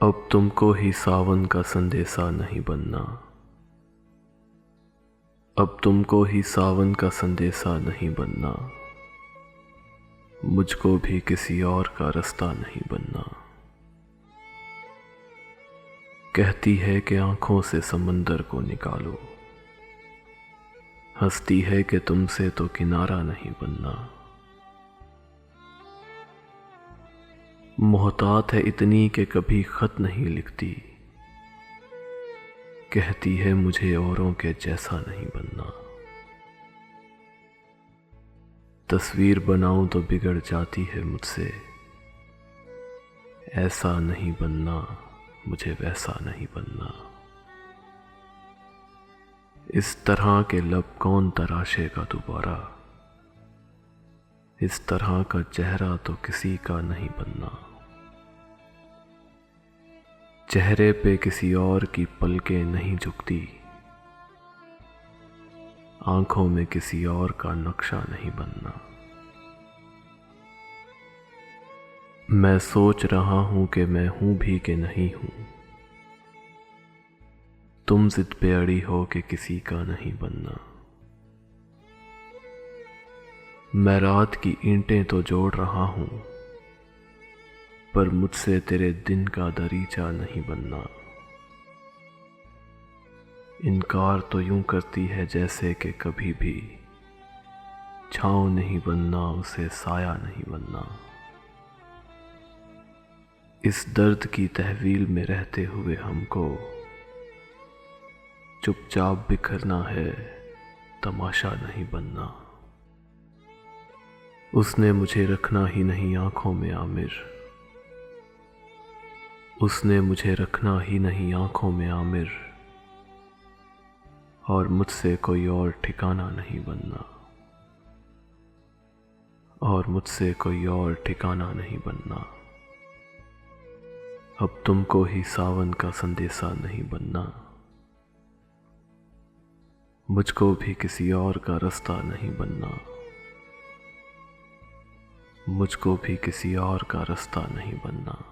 अब तुमको ही सावन का संदेशा नहीं बनना। अब तुमको ही सावन का संदेशा नहीं बनना। मुझको भी किसी और का रास्ता नहीं बनना। कहती है कि आंखों से समंदर को निकालो, हंसती है कि तुमसे तो किनारा नहीं बनना। मोहतात है इतनी कि कभी खत नहीं लिखती, कहती है मुझे औरों के जैसा नहीं बनना। तस्वीर बनाऊं तो बिगड़ जाती है मुझसे, ऐसा नहीं बनना, मुझे वैसा नहीं बनना। इस तरह के लब कौन तराशेगा दोबारा, इस तरह का चेहरा तो किसी का नहीं बनना। चेहरे पे किसी और की पलकें नहीं झुकती, आंखों में किसी और का नक्शा नहीं बनना। मैं सोच रहा हूं कि मैं हूं भी कि नहीं हूं, तुम जिद पे अड़ी हो कि किसी का नहीं बनना। मैं रात की ईंटें तो जोड़ रहा हूं, पर मुझसे तेरे दिन का दरीचा नहीं बनना। इनकार तो यूं करती है जैसे कि कभी भी छांव नहीं बनना, उसे साया नहीं बनना। इस दर्द की तहवील में रहते हुए हमको चुपचाप बिखरना है, तमाशा नहीं बनना। उसने मुझे रखना ही नहीं आंखों में आमिर, उसने मुझे रखना ही नहीं आंखों में आमिर, और मुझसे कोई और ठिकाना नहीं बनना, और मुझसे कोई और ठिकाना नहीं बनना। अब तुमको ही सावन का संदेशा नहीं बनना, मुझको भी किसी और का रास्ता नहीं बनना, मुझको भी किसी और का रास्ता नहीं बनना।